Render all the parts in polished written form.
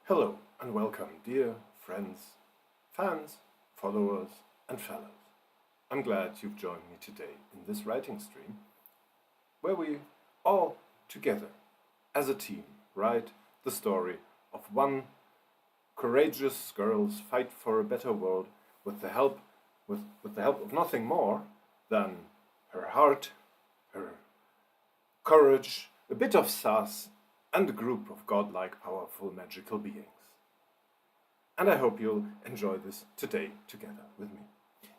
Hello and welcome, dear friends, fans, followers and fellows. I'm glad you've joined me today in this writing stream where we all together as a team write the story of one courageous girl's fight for a better world with the help of nothing more than her heart, her courage, a bit of sass, and a group of godlike, powerful, magical beings. And I hope you'll enjoy this today together with me.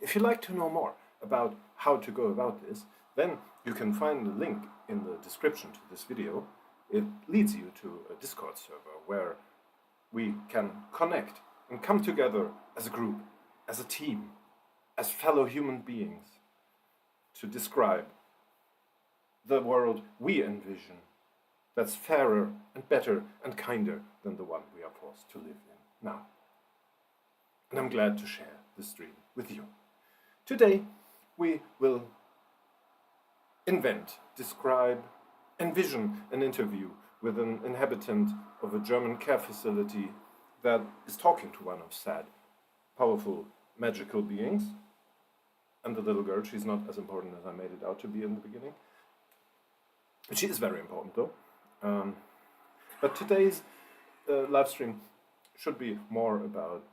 If you'd like to know more about how to go about this, then you can find the link in the description to this video. It leads you to a Discord server where we can connect and come together as a group, as a team, as fellow human beings to describe the world we envision that's fairer and better and kinder than the one we are forced to live in now. And I'm glad to share this dream with you. Today we will envision an interview with an inhabitant of a German care facility that is talking to one of sad, powerful, magical beings. And the little girl, she's not as important as I made it out to be in the beginning. She is very important though. But today's live stream should be more about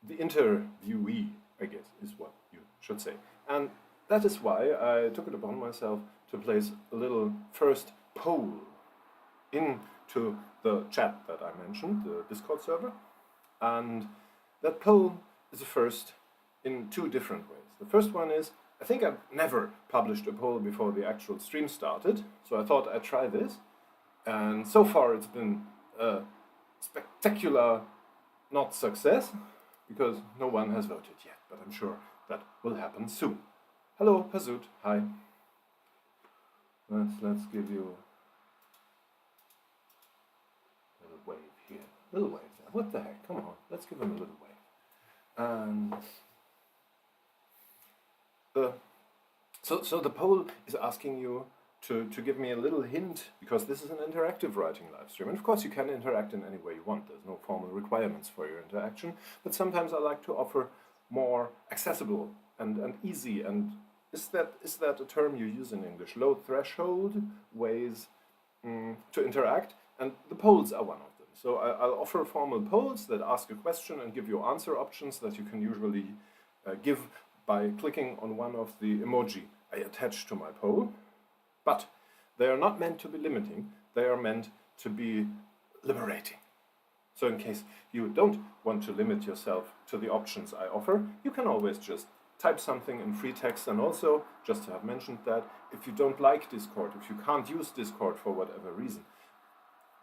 the interviewee, I guess, is what you should say. And that is why I took it upon myself to place a little first poll into the chat that I mentioned, the Discord server. And that poll is a first in two different ways. The first one is, I think I've never published a poll before the actual stream started, so I thought I'd try this. And so far it's been a spectacular not success, because no one has voted yet, but I'm sure that will happen soon. Hello, Pazut, hi. Let's give you a little wave here. Little wave there. What the heck? Come on, let's give him a little wave. And so the poll is asking you to give me a little hint, because this is an interactive writing live stream. And of course you can interact in any way you want. There's no formal requirements for your interaction. But sometimes I like to offer more accessible and easy, and is that a term you use in English? Low threshold ways to interact, and the polls are one of them. So I'll offer formal polls that ask a question and give you answer options that you can usually give by clicking on one of the emoji I attach to my poll. But they are not meant to be limiting, they are meant to be liberating. So in case you don't want to limit yourself to the options I offer, you can always just type something in free text. And also, just to have mentioned that, if you don't like Discord, if you can't use Discord for whatever reason,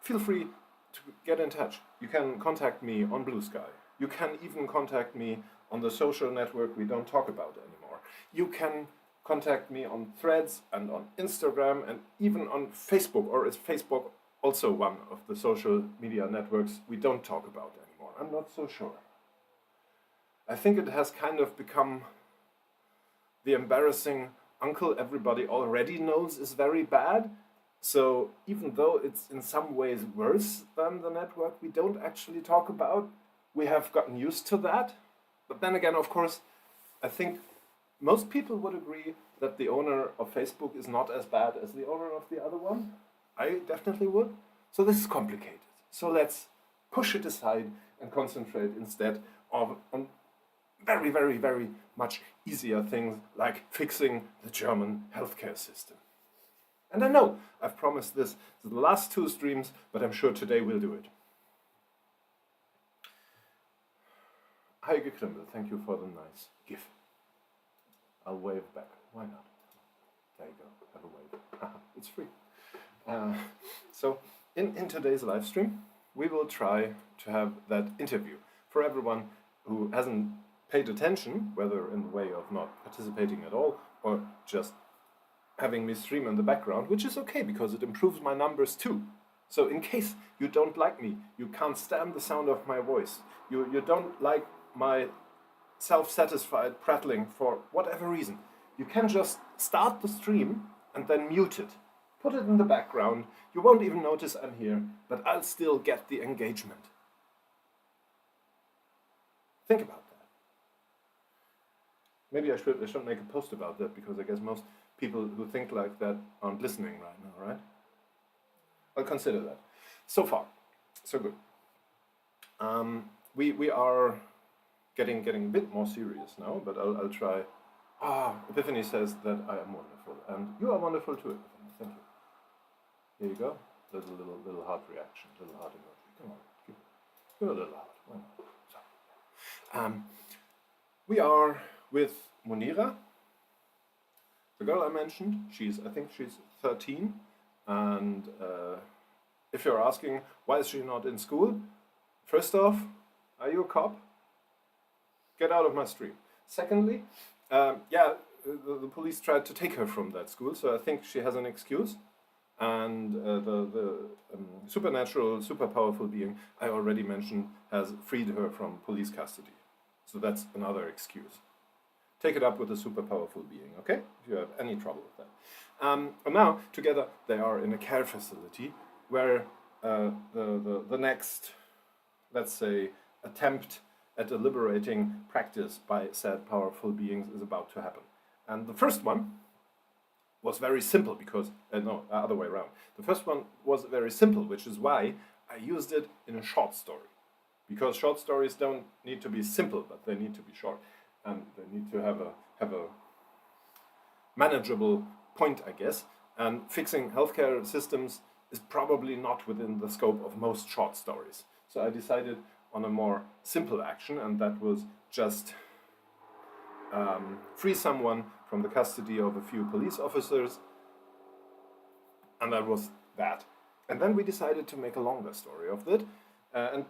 feel free to get in touch. You can contact me on Blue Sky. You can even contact me on the social network we don't talk about anymore. You can contact me on Threads and on Instagram and even on Facebook, or is Facebook also one of the social media networks we don't talk about anymore? I'm not so sure. I think it has kind of become the embarrassing uncle everybody already knows is very bad. So even though it's in some ways worse than the network we don't actually talk about, we have gotten used to that. But then again, of course, I think most people would agree that the owner of Facebook is not as bad as the owner of the other one. I definitely would. So this is complicated. So let's push it aside and concentrate instead on very, very, very much easier things like fixing the German healthcare system. And I know I've promised this to the last two streams, but I'm sure today we'll do it. Hi, Gekrimbel, thank you for the nice GIF. I'll wave back. Why not? There you go. Have a wave. It's free. So in today's live stream, we will try to have that interview. For everyone who hasn't paid attention, whether in the way of not participating at all or just having me stream in the background, which is okay because it improves my numbers too. So in case you don't like me, you can't stand the sound of my voice, you don't like my self-satisfied prattling for whatever reason, you can just start the stream and then mute it. Put it in the background. You won't even notice I'm here, but I'll still get the engagement. Think about that. Maybe I should make a post about that, because I guess most people who think like that aren't listening right now, right? I'll consider that. So far, so good. We are getting a bit more serious now, but I'll try. Epiphany says that I am wonderful, and you are wonderful too, Epiphany. Thank you. Here you go. There's a little heart reaction, little heart emoji. Come on, give it a little heart. Why not? So, we are with Munira, the girl I mentioned. I think she's 13, and if you're asking why is she not in school, first off, are you a cop? Get out of my stream. Secondly, the police tried to take her from that school, so I think she has an excuse. And the supernatural, super powerful being I already mentioned has freed her from police custody. So that's another excuse. Take it up with a super powerful being, okay? If you have any trouble with that. And now, together, they are in a care facility where the next, let's say, attempt at a liberating practice by said powerful beings is about to happen. And the first one was very simple because, other way around. The first one was very simple, which is why I used it in a short story. Because short stories don't need to be simple, but they need to be short. And they need to have a manageable point, I guess. And fixing healthcare systems is probably not within the scope of most short stories. So I decided on a more simple action, and that was just free someone from the custody of a few police officers, and that was that. And then we decided to make a longer story of it, and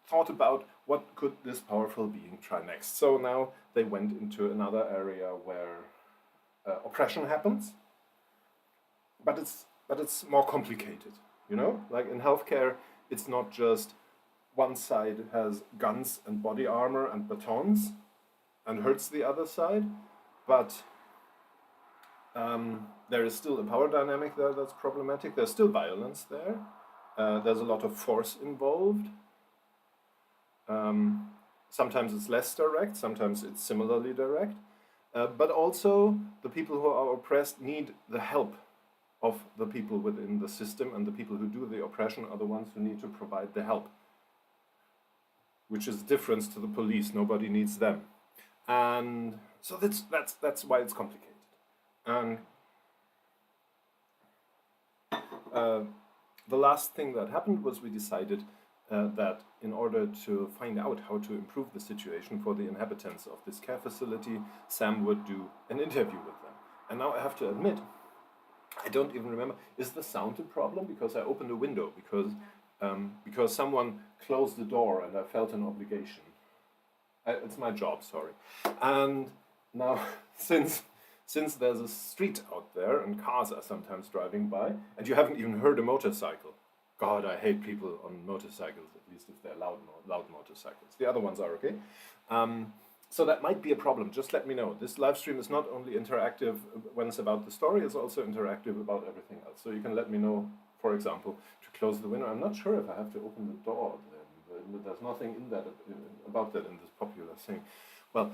thought about what could this powerful being try next. So now they went into another area where oppression happens, but it's more complicated, you know? Like in healthcare, it's not just one side has guns and body armor and batons and hurts the other side, but there is still a power dynamic there that's problematic. There's still violence there. There's a lot of force involved. Sometimes it's less direct, sometimes it's similarly direct. But also, the people who are oppressed need the help of the people within the system, and the people who do the oppression are the ones who need to provide the help, which is a difference to the police. Nobody needs them. And so that's why it's complicated. And the last thing that happened was we decided that in order to find out how to improve the situation for the inhabitants of this care facility, Sam would do an interview with them. And now I have to admit, I don't even remember, is the sound a problem? Because I opened a window, because someone closed the door and I felt an obligation. It's my job, sorry. And now, since there's a street out there and cars are sometimes driving by, and you haven't even heard a motorcycle. God, I hate people on motorcycles, at least if they're loud motorcycles. The other ones are okay. So that might be a problem. Just let me know. This live stream is not only interactive when it's about the story, it's also interactive about everything else. So you can let me know, for example, to close the window. I'm not sure if I have to open the door. There's nothing in that about that in this popular thing. Well,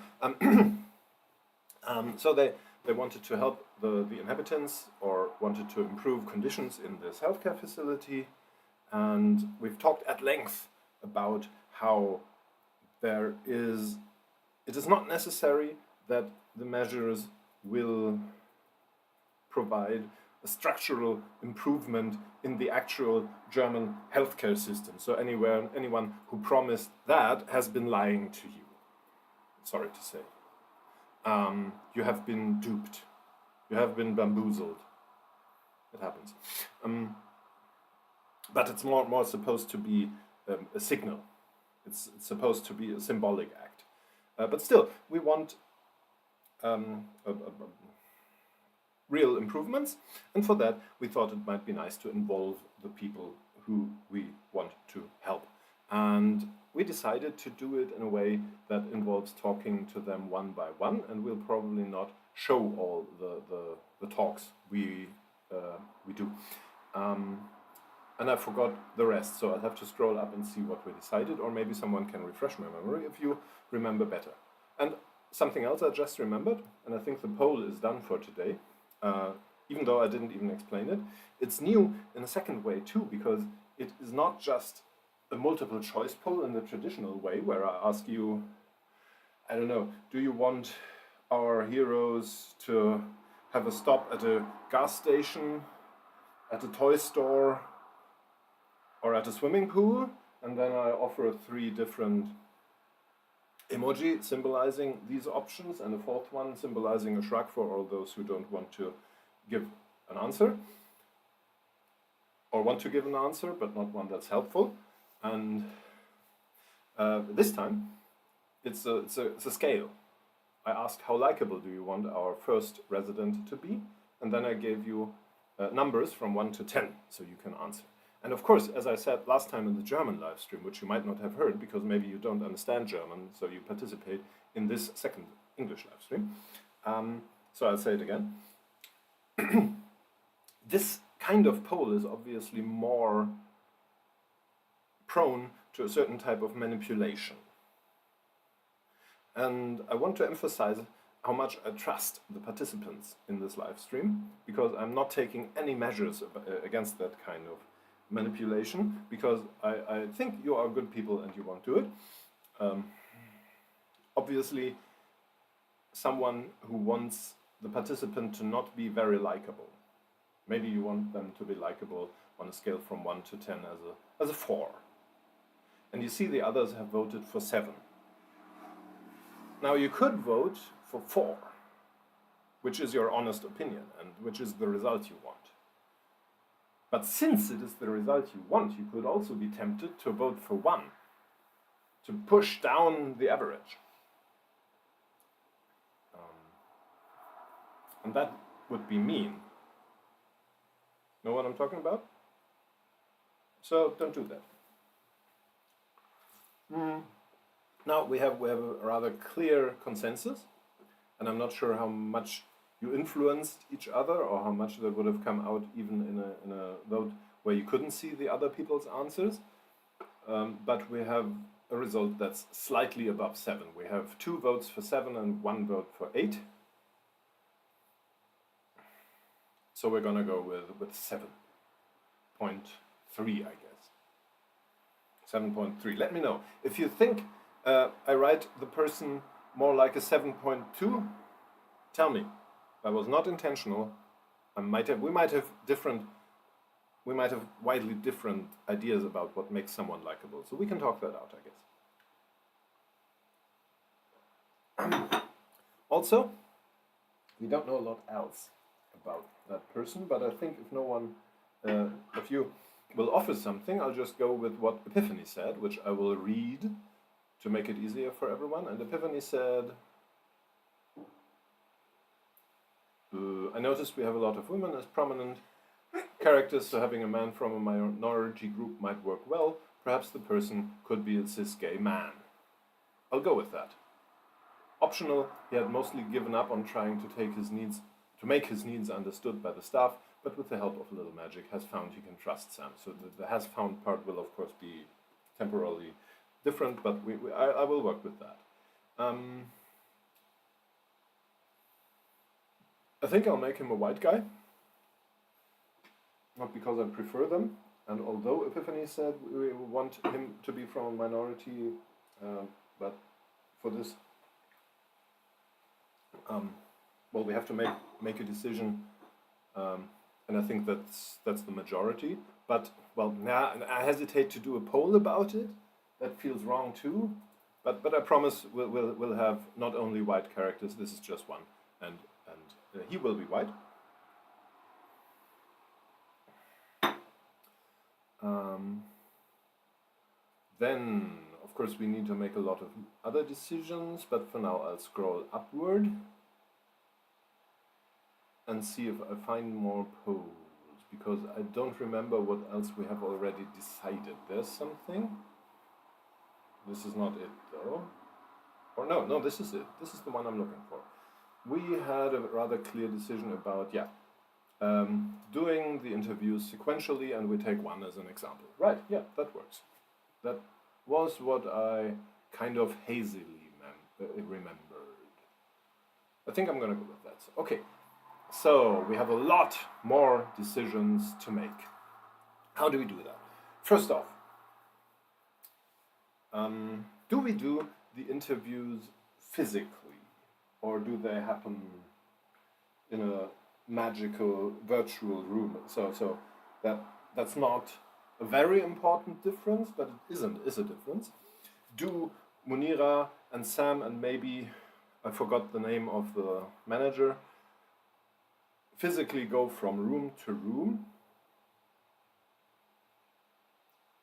so they wanted to help the inhabitants, or wanted to improve conditions in this healthcare facility. And we've talked at length about how it is not necessary that the measures will provide a structural improvement in the actual German healthcare system. So anyone who promised that has been lying to you. Sorry to say. You have been duped. You have been bamboozled. It happens. But it's more supposed to be a signal. It's supposed to be a symbolic act. But still, we want real improvements, and for that we thought it might be nice to involve the people who we want to help. And we decided to do it in a way that involves talking to them one by one, and we'll probably not show all the talks we do. and I forgot the rest, so I'll have to scroll up and see what we decided, or maybe someone can refresh my memory if you remember better. And something else I just remembered, and I think the poll is done for today, even though I didn't even explain it. It's new in a second way too, because it is not just a multiple choice poll in the traditional way, where I ask you, I don't know, do you want our heroes to have a stop at a gas station, at a toy store, or at a swimming pool? And then I offer 3 different emoji symbolizing these options, and a 4th one symbolizing a shrug for all those who don't want to give an answer, or want to give an answer, but not one that's helpful. And this time, it's a scale. I asked, how likable do you want our first resident to be? And then I gave you numbers from 1 to 10, so you can answer. And of course, as I said last time in the German live stream, which you might not have heard because maybe you don't understand German, so you participate in this second English live stream. So I'll say it again. This kind of poll is obviously more prone to a certain type of manipulation. And I want to emphasize how much I trust the participants in this live stream, because I'm not taking any measures against that kind of manipulation, because I think you are good people and you want to do it. Obviously, someone who wants the participant to not be very likable. Maybe you want them to be likable on a scale from 1 to 10 as a 4. And you see the others have voted for 7. Now you could vote for 4, which is your honest opinion and which is the result you want. But since it is the result you want, you could also be tempted to vote for 1, to push down the average. And that would be mean. Know what I'm talking about? So don't do that. Now we have a rather clear consensus, and I'm not sure how much you influenced each other, or how much that would have come out even in a vote where you couldn't see the other people's answers. But we have a result that's slightly above 7. We have 2 votes for 7 and 1 vote for 8. So we're gonna go with 7.3, I guess. 7.3. Let me know if you think I write the person more like a 7.2. Tell me. That was not intentional. We might have widely different ideas about what makes someone likable. So we can talk that out, I guess. Also, we don't know a lot else about that person, but I think if no one, if you will offer something, I'll just go with what Epiphany said, which I will read to make it easier for everyone. And Epiphany said, I noticed we have a lot of women as prominent characters, so having a man from a minority group might work well. Perhaps the person could be a cis gay man. I'll go with that. Optional, he had mostly given up on trying to make his needs understood by the staff, but with the help of a little magic has found he can trust Sam. So the has found part will of course be temporarily different, but I will work with that. I think I'll make him a white guy, not because I prefer them, and although Epiphany said we want him to be from a minority, but for this, well, we have to make a decision, and I think that's the majority. But well, now I hesitate to do a poll about it. That feels wrong too. But I promise we'll have not only white characters. This is just one, and he will be white. Then, of course, we need to make a lot of other decisions, but for now I'll scroll upward and see if I find more polls, because I don't remember what else we have already decided. There's something. This is not it, though. Or no, this is it. This is the one I'm looking for. We had a rather clear decision about, doing the interviews sequentially, and we take one as an example. Right, yeah, that works. That was what I kind of hazily remembered. I think I'm gonna go with that. Okay, so we have a lot more decisions to make. How do we do that? First off, do we do the interviews physically, or do they happen in a magical virtual room? So that's not a very important difference, but it is a difference. Do Munira and Sam and maybe I forgot the name of the manager physically go from room to room?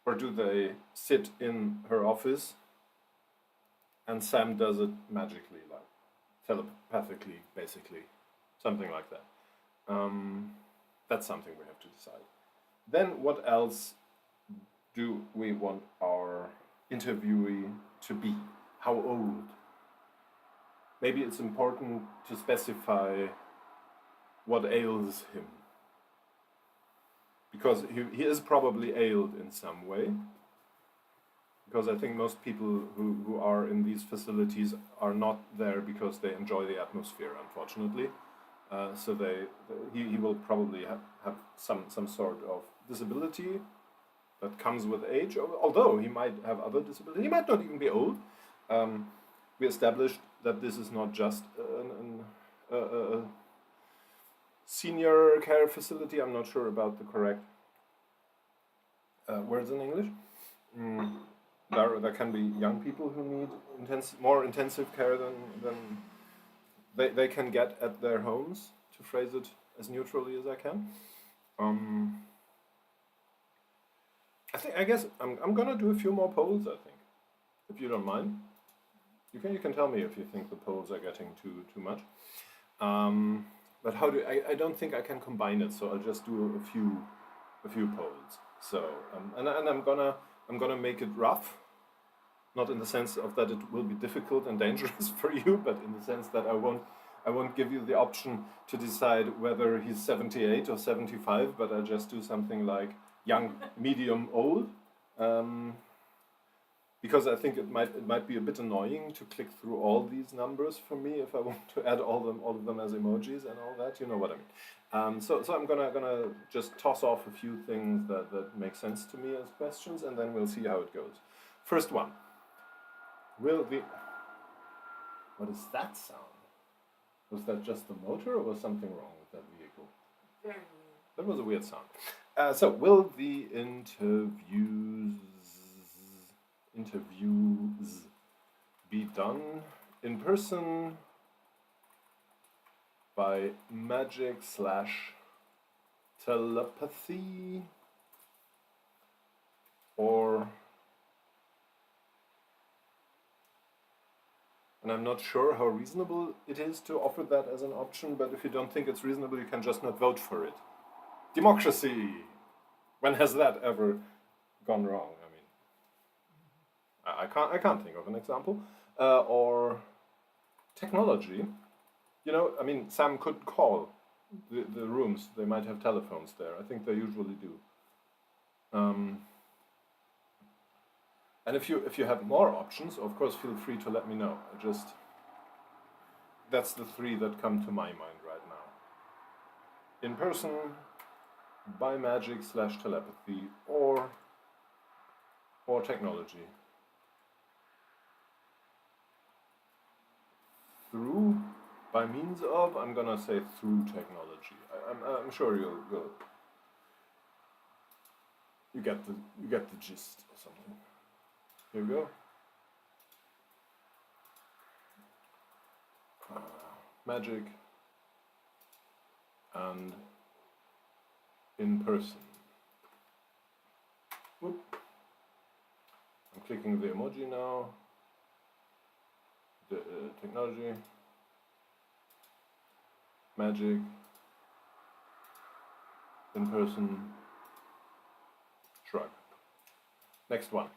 Or do they sit in her office and Sam does it magically, like telepathically, basically? Something like that. That's something we have to decide. Then what else do we want our interviewee to be? How old? Maybe it's important to specify what ails him. Because he is probably ailed in some way. Because I think most people who are in these facilities are not there because they enjoy the atmosphere, unfortunately. So he will probably have some sort of disability that comes with age, although he might have other disabilities. He might not even be old. We established that this is not just a senior care facility. I'm not sure about the correct words in English. There can be young people who need more intensive care than they can get at their homes, to phrase it as neutrally as I can. I guess I'm gonna do a few more polls, I think, if you don't mind. You can tell me if you think the polls are getting too much. But how do I don't think I can combine it, so I'll just do a few polls. So and I'm gonna make it rough, not in the sense of that it will be difficult and dangerous for you, but in the sense that I won't give you the option to decide whether he's 78 or 75, but I'll just do something like young, medium, old. Because I think it might be a bit annoying to click through all these numbers for me if I want to add all of them as emojis and all that. You know what I mean. So I'm gonna just toss off a few things that make sense to me as questions, and then we'll see how it goes. First one. What is that sound? Was that just the motor, or was something wrong with that vehicle? Very weird. That was a weird sound. So will the interviews be done in person, by magic/telepathy, or, and I'm not sure how reasonable it is to offer that as an option, but if you don't think it's reasonable, you can just not vote for it. Democracy! When has that ever gone wrong? I can't think of an example. Or technology. Sam could call the rooms. They might have telephones there. I think they usually do. And if you have more options, of course, feel free to let me know. That's the three that come to my mind right now. In person, by magic/telepathy, or technology. Through, by means of, I'm gonna say through technology. I'm sure you get the gist or something. Here we go. Magic and in person. Whoop. I'm clicking the emoji now. The technology, magic, in person, shrug. Next one.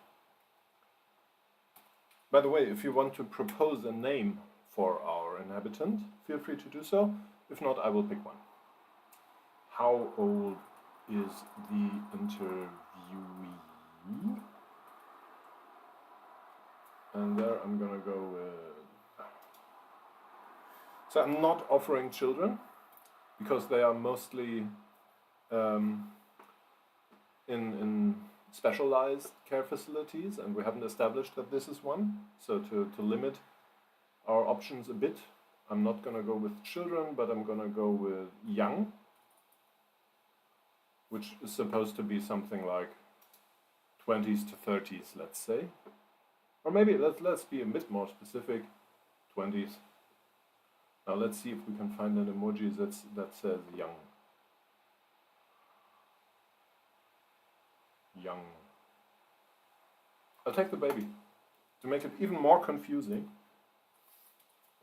By the way, if you want to propose a name for our inhabitant, feel free to do so. If not, I will pick one. how old is the interviewee? And there I'm gonna go with... So I'm not offering children, because they are mostly in specialized care facilities, and we haven't established that this is one. So to limit our options a bit, I'm not gonna go with children, but I'm gonna go with young, which is supposed to be something like 20s to 30s, let's say. Or maybe let's be a bit more specific, 20s. Now let's see if we can find an emoji that says young. Young. I'll take the baby. To make it even more confusing,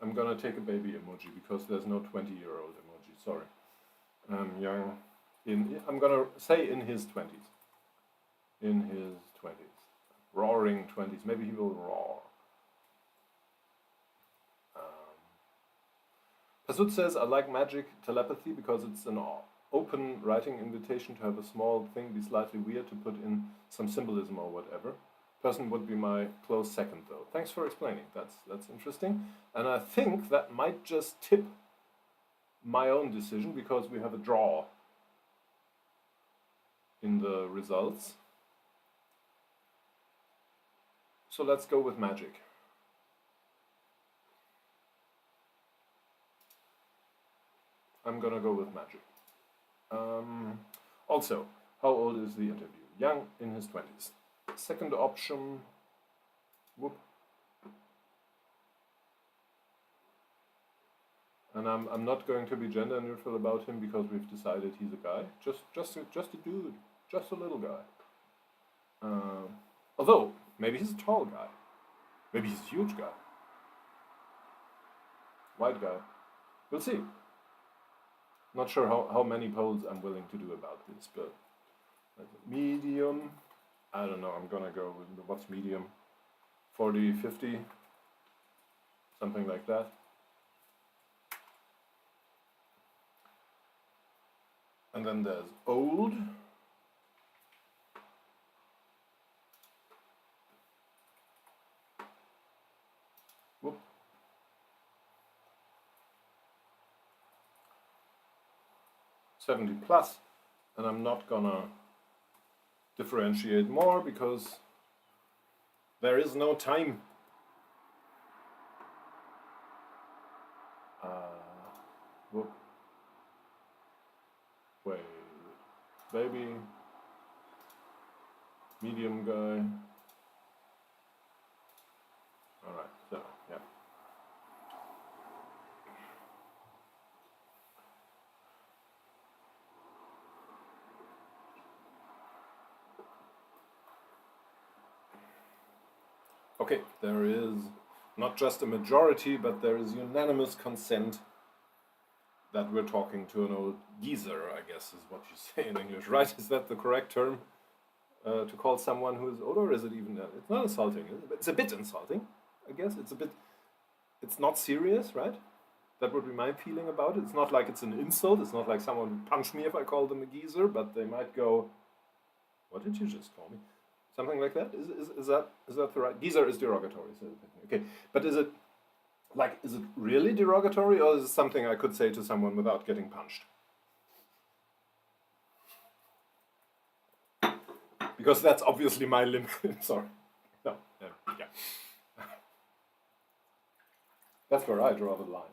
I'm gonna take a baby emoji because there's no 20-year-old emoji, sorry. Young, I'm gonna say in his 20s. In his 20s. Roaring 20s, maybe he will roar. Pasut says, I like magic telepathy because it's an open writing invitation to have a small thing be slightly weird, to put in some symbolism or whatever. Person would be my close second though. Thanks for explaining, that's interesting. And I think that might just tip my own decision, because we have a draw in the results. So let's go with magic. I'm gonna go with magic. Also, how old is the interview? Young, in his 20s. Second option, whoop. And I'm not going to be gender neutral about him, because we've decided he's a guy. Just a dude, just a little guy. Although, maybe he's a tall guy. Maybe he's a huge guy. White guy. We'll see. Not sure how many polls I'm willing to do about this, but medium, I don't know, I'm gonna go with what's medium? 40, 50, something like that. And then there's old. Whoop. +70, and I'm not gonna differentiate more because there is no time. Whoop. Wait, baby, medium guy. All right, so yeah. Okay, there is not just a majority, but there is unanimous consent that we're talking to an old geezer, I guess is what you say in English, right? Is that the correct term to call someone who is older, or is it even... it's not insulting, it's a bit insulting, I guess. It's not serious, right? That would be my feeling about it. It's not like it's an insult, it's not like someone would punch me if I call them a geezer, but they might go, what did you just call me? Something like that? Is that the right... Geezer is derogatory, so okay. But is it really derogatory, or is it something I could say to someone without getting punched? Because that's obviously my limit. Sorry. No. Yeah. That's where I draw the line.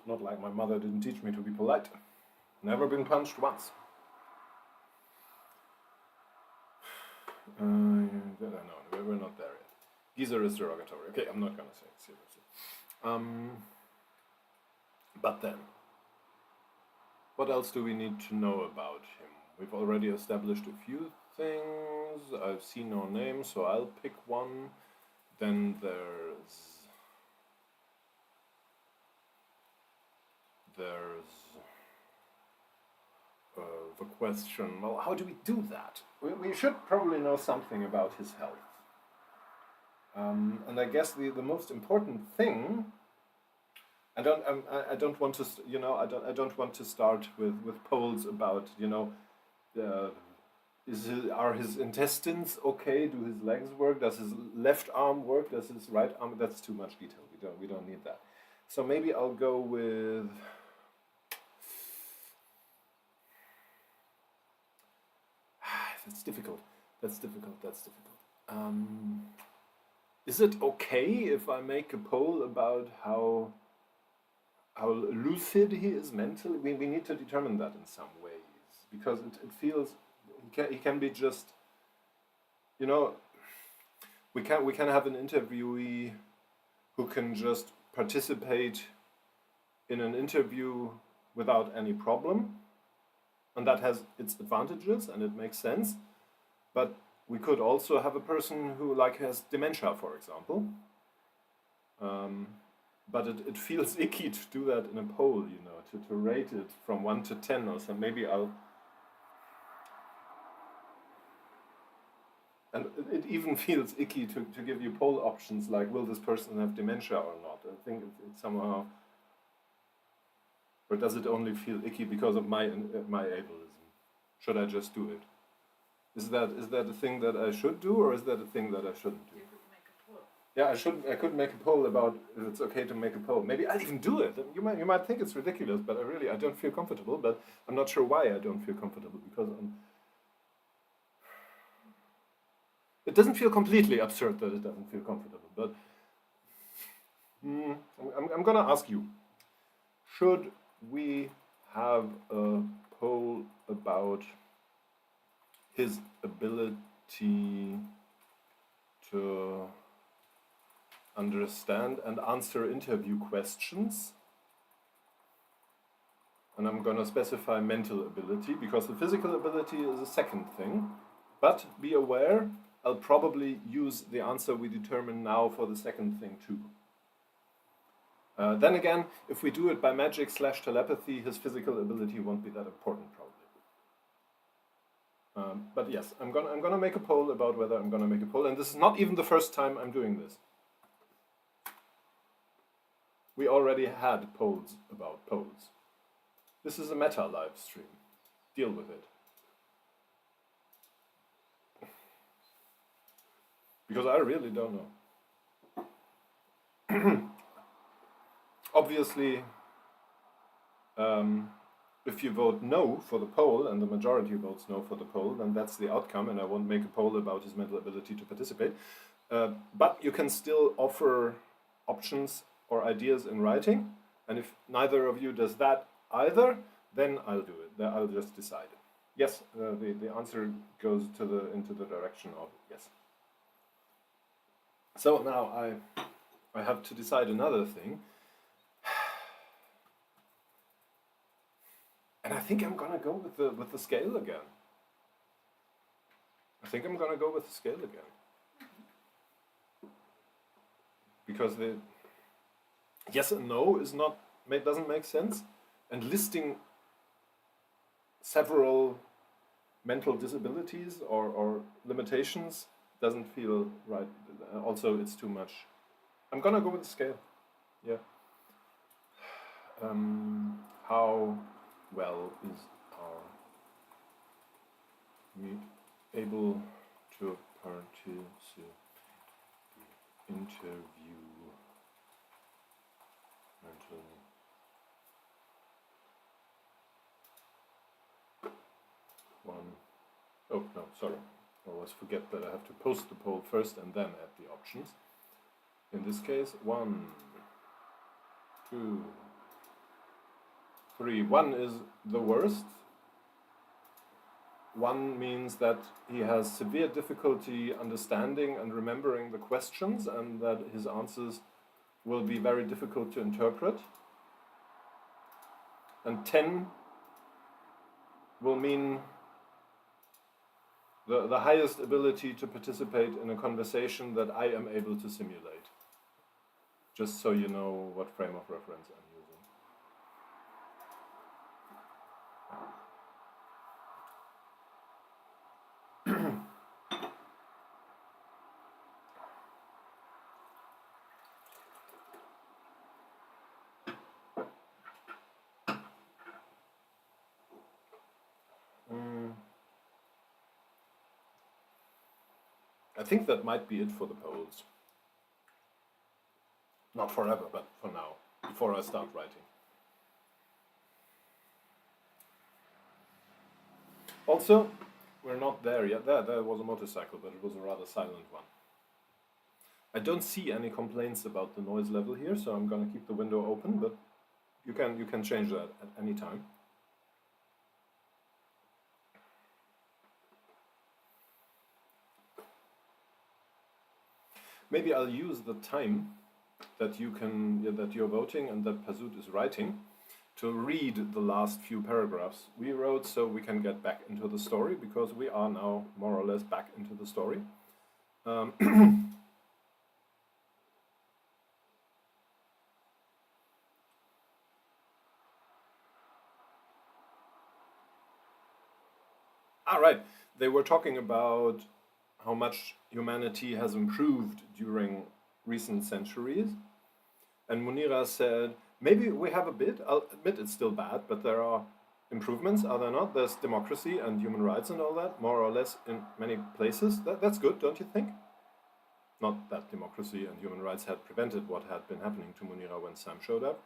Not like my mother didn't teach me to be polite. Never been punched once. No, we're not there yet. Geezer is derogatory. Okay, I'm not gonna say it seriously. But then, what else do we need to know about him? We've already established a few things. I've seen no name, so I'll pick one. Then there's the question, well, how do we do that? We should probably know something about his health. And I guess the most important thing, I don't want to, I don't want to start with polls about, uh, are his intestines okay? Do his legs work? Does his left arm work? Does his right arm? That's too much detail. We don't need that. So maybe I'll go with. That's difficult. That's difficult. That's difficult. Is it okay if I make a poll about how lucid he is mentally? We need to determine that in some ways, because it feels he can be just, we can have an interviewee who can just participate in an interview without any problem, and that has its advantages and it makes sense. But we could also have a person who has dementia, for example. But it feels icky to do that in a poll, to rate it from 1 to 10 or so. Maybe I'll. And it even feels icky to give you poll options like, will this person have dementia or not? I think it's somehow. Or does it only feel icky because of my ableism? Should I just do it? Is that a thing that I should do, or is that a thing that I shouldn't do? You could make a poll. Yeah, I could make a poll about if it's okay to make a poll. Maybe I'll even do it. You might think it's ridiculous, but I don't feel comfortable. But I'm not sure why I don't feel comfortable, because it doesn't feel completely absurd that it doesn't feel comfortable. But I'm gonna ask you: should we have a poll about his ability to understand and answer interview questions? And I'm going to specify mental ability, because the physical ability is a second thing. But be aware, I'll probably use the answer we determine now for the second thing too. Then again, if we do it by magic/telepathy, his physical ability won't be that important, probably. But yes, I'm gonna make a poll about whether I'm gonna make a poll, and this is not even the first time I'm doing this. We already had polls about polls. This is a meta live stream. Deal with it. Because I really don't know. Obviously, if you vote no for the poll and the majority votes no for the poll, then that's the outcome, and I won't make a poll about his mental ability to participate. But you can still offer options or ideas in writing, and if neither of you does that either, then I'll do it. Then I'll just decide. Yes, the answer goes into the direction of yes. So now I have to decide another thing. And I think I'm gonna go with the scale again. I think I'm gonna go with the scale again. Because the yes and no doesn't make sense, and listing several mental disabilities or limitations doesn't feel right. Also, it's too much. I'm gonna go with the scale. Yeah. How well is we able to participate in the interview mentally? Oh no, sorry. I always forget that I have to post the poll first and then add the options. In this case, 1, 2, 3. 1 is the worst. 1 means that he has severe difficulty understanding and remembering the questions, and that his answers will be very difficult to interpret. And 10 will mean the highest ability to participate in a conversation that I am able to simulate. Just so you know what frame of reference I'm using. I think that might be it for the polls. Not forever, but for now, before I start writing. Also, we're not there yet. There was a motorcycle, but it was a rather silent one. I don't see any complaints about the noise level here, so I'm going to keep the window open, but you can change that at any time. Maybe I'll use the time that you're voting and that Pazut is writing to read the last few paragraphs we wrote, so we can get back into the story, because we are now more or less back into the story. Right, they were talking about how much humanity has improved during recent centuries, and Munira said, maybe we have a bit. I'll admit it's still bad, but there are improvements, are there not? There's democracy and human rights and all that, more or less in many places. That's good, don't you think? Not that democracy and human rights had prevented what had been happening to Munira when Sam showed up.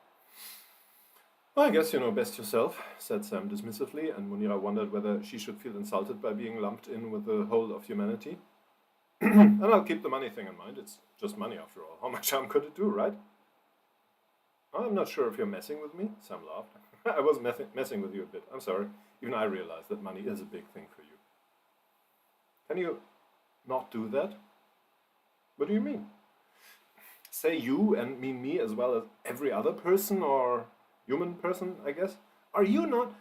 Well, I guess you know best yourself, said Sam dismissively, and Munira wondered whether she should feel insulted by being lumped in with the whole of humanity. And I'll keep the money thing in mind. It's just money after all. How much harm could it do, right? I'm not sure if you're messing with me, Sam laughed. I was messing with you a bit. I'm sorry. Even I realize that money is a big thing for you. Can you not do that? What do you mean? Say you and mean me as well as every other person or human person, I guess? Are you not...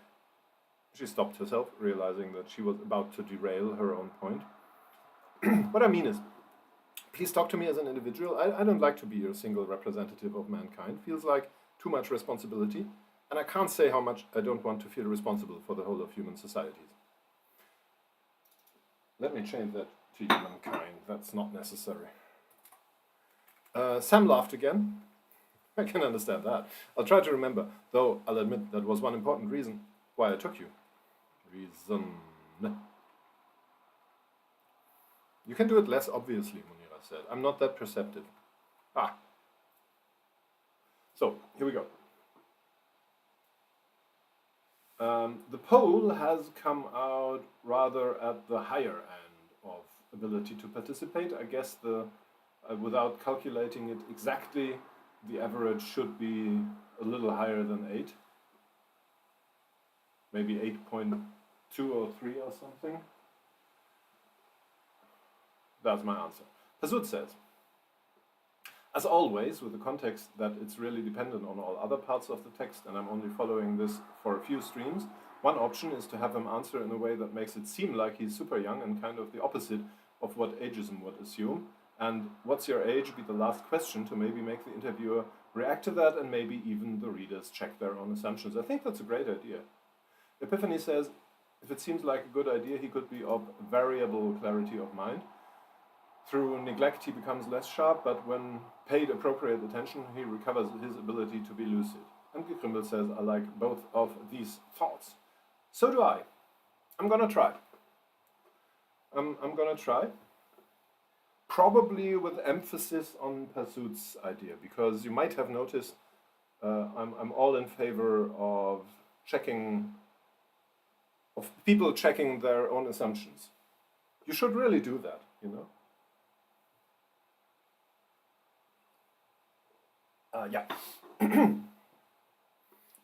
She stopped herself, realizing that she was about to derail her own point. What I mean is, please talk to me as an individual. I don't like to be your single representative of mankind. Feels like too much responsibility. And I can't say how much I don't want to feel responsible for the whole of human societies. Let me change that to humankind. That's not necessary. Sam laughed again. I can understand that. I'll try to remember, though I'll admit that was one important reason why I took you. Reason. You can do it less obviously, Munira said. I'm not that perceptive. So, here we go. The poll has come out rather at the higher end of ability to participate. I guess without calculating it exactly, the average should be a little higher than 8. Maybe 8.2 or 3 or something. That's my answer. Pazut says, as always, with the context that it's really dependent on all other parts of the text, and I'm only following this for a few streams, one option is to have him answer in a way that makes it seem like he's super young and kind of the opposite of what ageism would assume. And what's your age be the last question to maybe make the interviewer react to that, and maybe even the readers check their own assumptions. I think that's a great idea. Epiphany says, if it seems like a good idea, he could be of variable clarity of mind. Through neglect, he becomes less sharp, but when paid appropriate attention, he recovers his ability to be lucid. And Grimbel says, I like both of these thoughts. So do I. I'm gonna try. I'm gonna try. Probably with emphasis on Pazut's idea, because you might have noticed I'm all in favor of people checking their own assumptions. You should really do that, you know. Yeah.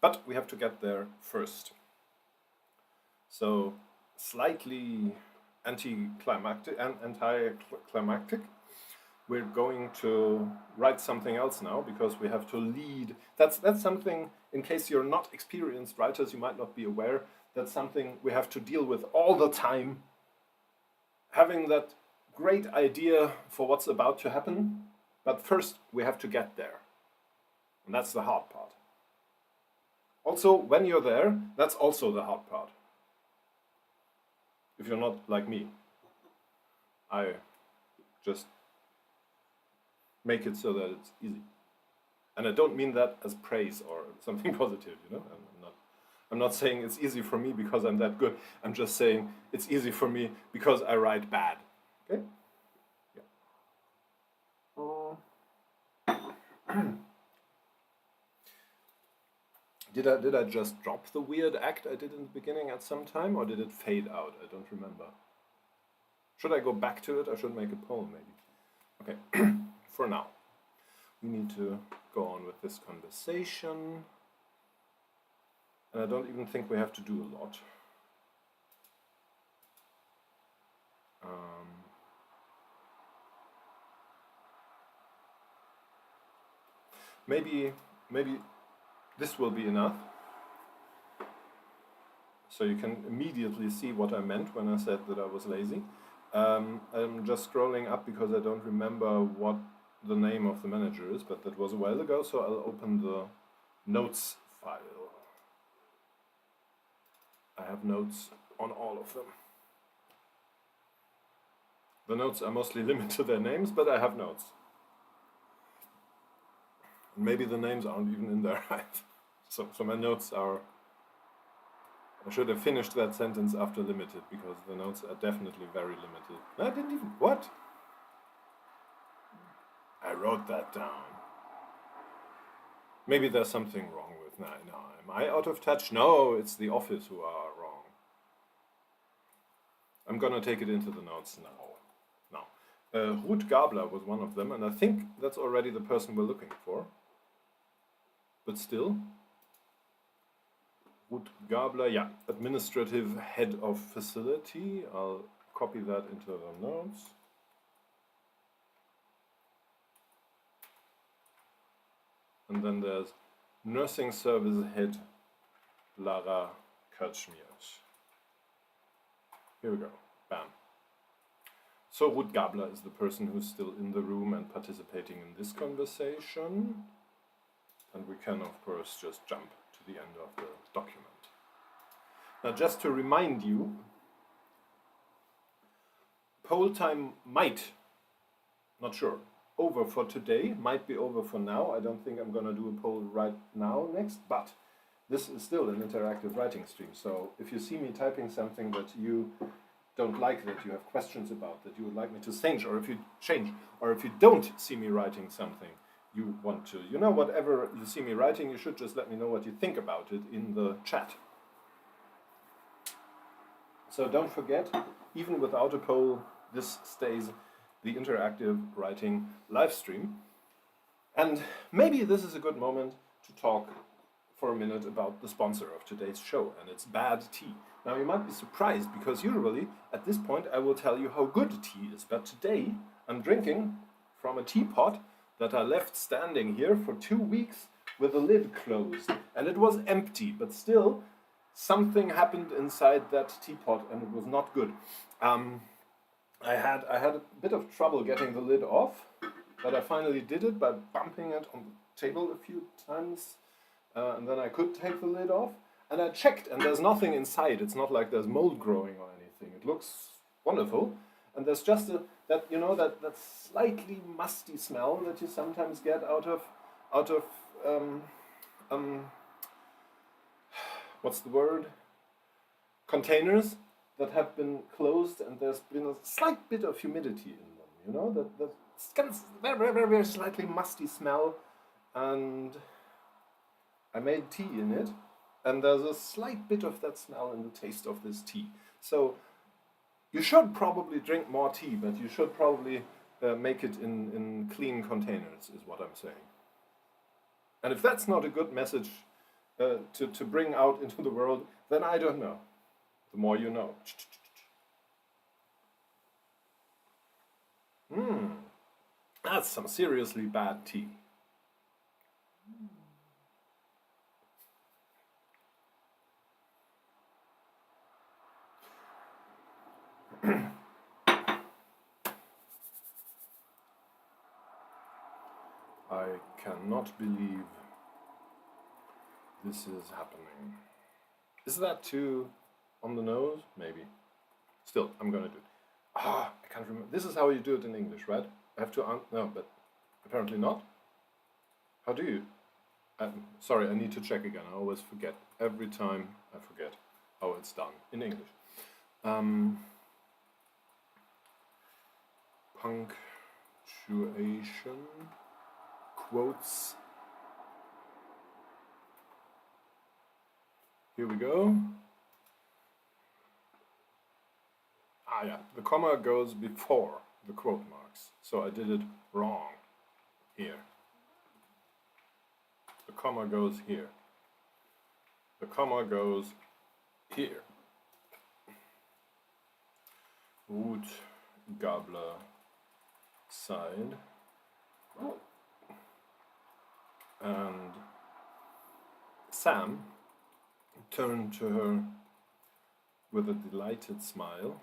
But we have to get there first. So, slightly anticlimactic, we're going to write something else now, because we have to lead. That's something, in case you're not experienced writers, you might not be aware, that's something we have to deal with all the time. Having that great idea for what's about to happen, but first we have to get there. And that's the hard part. Also, when you're there, that's also the hard part. If you're not like me, I just make it so that it's easy. And I don't mean that as praise or something positive, you know. I'm not saying it's easy for me because I'm that good. I'm just saying it's easy for me because I write bad. Okay? Did I just drop the weird act I did in the beginning at some time, or did it fade out? I don't remember. Should I go back to it? I should make a poll, maybe. Okay, for now, we need to go on with this conversation. And I don't even think we have to do a lot. Maybe this will be enough. So you can immediately see what I meant when I said that I was lazy. I'm just scrolling up because I don't remember what the name of the manager is, but that was a while ago, so I'll open the notes file. I have notes on all of them. The notes are mostly limited to their names, but I have notes. Maybe the names aren't even in there, right? So my notes are... I should have finished that sentence after limited, because the notes are definitely very limited. I didn't even... What? I wrote that down. Maybe there's something wrong with... No, am I out of touch? No, it's the office who are wrong. I'm gonna take it into the notes now. Ruth Gabler was one of them, and I think that's already the person we're looking for. But still... Ruth Gabler, yeah, administrative head of facility. I'll copy that into the notes. And then there's nursing service head Lara Kaczmiers. Here we go, bam. So Ruth Gabler is the person who's still in the room and participating in this conversation. And we can, of course, just jump to the end of the document. Now, just to remind you, poll time might, not sure, over for today, might be over for now. I don't think I'm going to do a poll right now next, but this is still an interactive writing stream. So if you see me typing something that you don't like, that you have questions about, that you would like me to change, or if you don't see me writing something you want to, whatever you see me writing, you should just let me know what you think about it in the chat. So don't forget, even without a poll, this stays the interactive writing live stream. And maybe this is a good moment to talk for a minute about the sponsor of today's show, and it's bad tea. Now you might be surprised, because usually at this point I will tell you how good tea is, but today I'm drinking from a teapot that I left standing here for 2 weeks with the lid closed, and it was empty, but still something happened inside that teapot and it was not good. I had a bit of trouble getting the lid off, but I finally did it by bumping it on the table a few times, and then I could take the lid off. And I checked, and there's nothing inside. It's not like there's mold growing or anything. It looks wonderful, and there's just that slightly musty smell that you sometimes get out of what's the word? Containers that have been closed, and there's been a slight bit of humidity in them. That's kind of very, very, very slightly musty smell, and I made tea in it. And there's a slight bit of that smell in the taste of this tea. So you should probably drink more tea, but you should probably make it in clean containers, is what I'm saying. And if that's not a good message to bring out into the world, then I don't know. The more you know. That's some seriously bad tea. I cannot believe this is happening. Is that too on the nose? Maybe. Still, I'm gonna do it. I can't remember. This is how you do it in English, right? I have to no, but apparently not. How do you? Sorry, I need to check again. I always forget. Every time I forget how it's done in English. Punctuation. quotes. Here we go. Ah yeah, the comma goes before the quote marks. So I did it wrong here. The comma goes here. The comma goes here. Gabler side. And Sam turned to her with a delighted smile.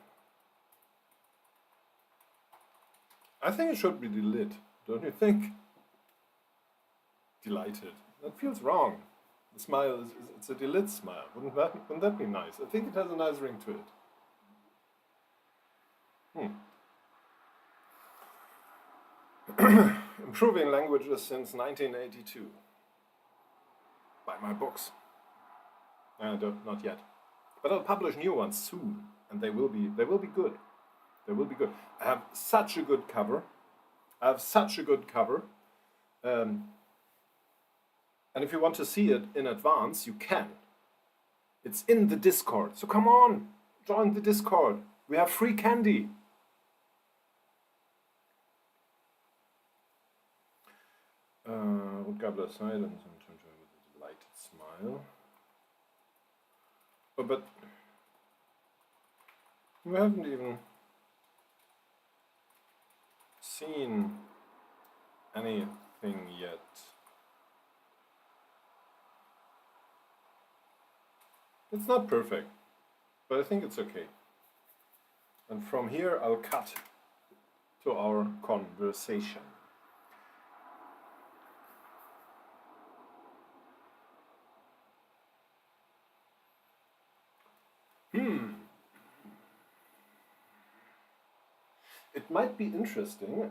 I think it should be delit, don't you think? Delighted. That feels wrong. The smile is it's a delit smile. Wouldn't that be nice? I think it has a nice ring to it. Improving languages since 1982. Buy my books. Not yet. But I'll publish new ones soon, and they will be good. They will be good. I have such a good cover. And if you want to see it in advance, you can. It's in the Discord. So come on, join the Discord. We have free candy. Gabler silence and turn to her with a delighted smile. Oh, but we haven't even seen anything yet. It's not perfect, but I think it's okay. And from here I'll cut to our conversation. It might be interesting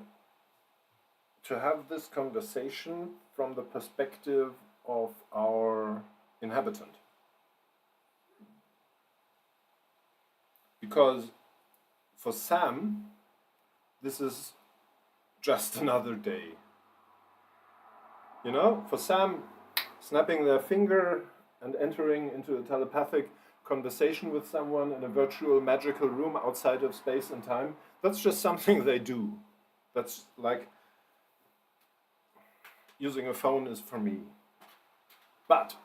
to have this conversation from the perspective of our inhabitant. Because for Sam, this is just another day. You know, for Sam, snapping their finger and entering into a telepathic conversation with someone in a virtual magical room outside of space and time, that's just something they do. That's like using a phone is for me. But,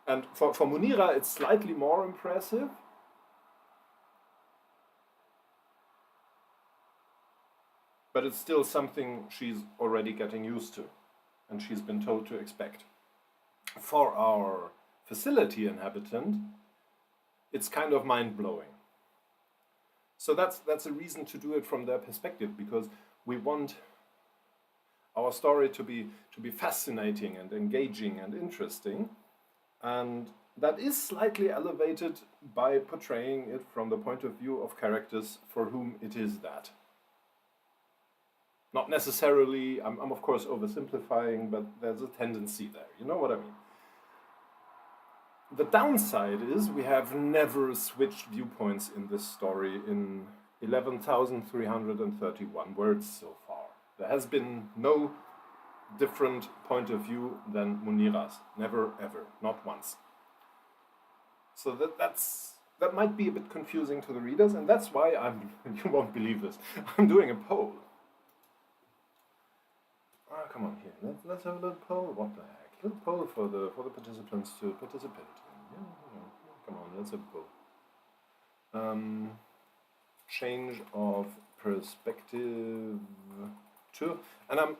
and for Munira it's slightly more impressive. But it's still something she's already getting used to and she's been told to expect. For our facility inhabitant, it's kind of mind-blowing. So that's a reason to do it from their perspective, because we want our story to be fascinating and engaging and interesting, and that is slightly elevated by portraying it from the point of view of characters for whom it is that. Not necessarily, I'm of course oversimplifying, but there's a tendency there, you know what I mean? The downside is we have never switched viewpoints in this story in 11,331 words so far. There has been no different point of view than Munira's. Never, ever. Not once. So that might be a bit confusing to the readers, and that's why you won't believe this, I'm doing a poll. Come on here, let's have a little poll. What the heck? Little poll for the participants to participate in. Yeah, come on, let's have a poll. Change of perspective to, and I'm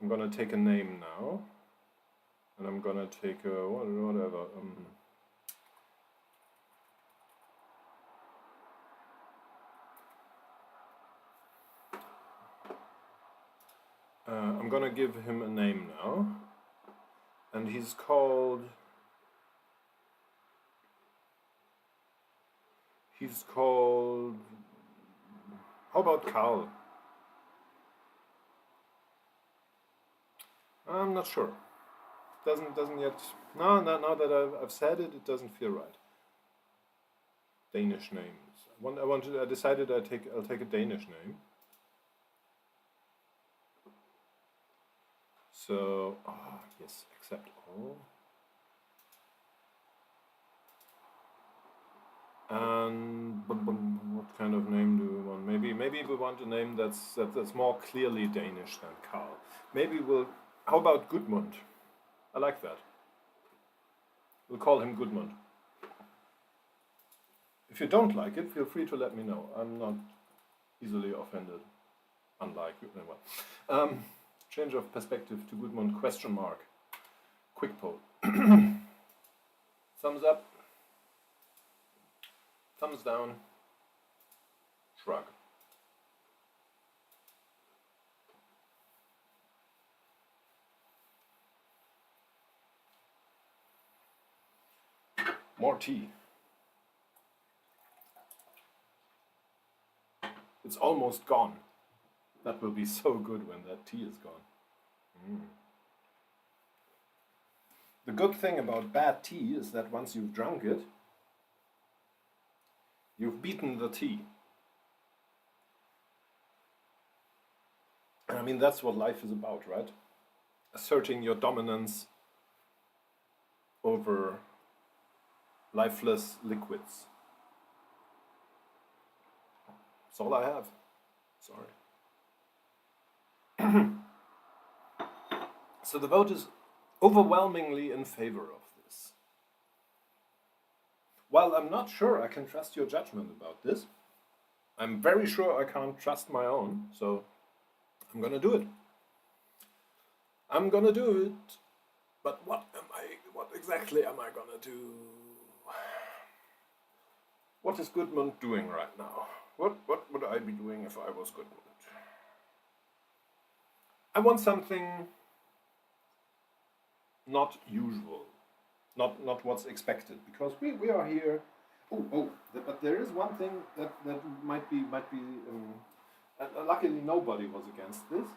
gonna take a name now, and I'm gonna take a whatever. I'm gonna give him a name now, and he's called. How about Carl? I'm not sure. Doesn't yet. No, now that I've said it, it doesn't feel right. Danish names. I decided I'll take a Danish name. So, yes, accept all. And what kind of name do we want? Maybe we want a name that's more clearly Danish than Karl. How about Gudmund? I like that. We'll call him Gudmund. If you don't like it, feel free to let me know. I'm not easily offended, unlike change of perspective to Gudmund, ? Quick poll. Thumbs up. Thumbs down. Shrug. More tea. It's almost gone. That will be so good when that tea is gone. The good thing about bad tea is that once you've drunk it, you've beaten the tea. I mean, that's what life is about, right? Asserting your dominance over lifeless liquids. That's all I have. Sorry. So the vote is overwhelmingly in favor of this. While I'm not sure I can trust your judgment about this, I'm very sure I can't trust my own, so I'm gonna do it. I'm gonna do it, but what exactly am I gonna do? What is Gudmund doing right now? What would I be doing if I was Gudmund? I want something not usual, not what's expected, because we are here. But there is one thing that might be. Luckily, nobody was against this,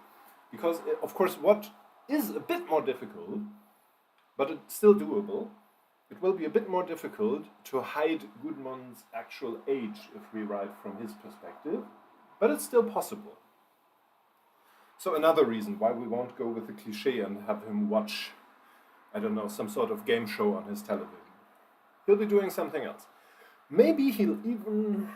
because of course, what is a bit more difficult, but it's still doable. It will be a bit more difficult to hide Gudmund's actual age if we write from his perspective, but it's still possible. So another reason why we won't go with the cliché and have him watch, I don't know, some sort of game show on his television. He'll be doing something else. Maybe he'll even...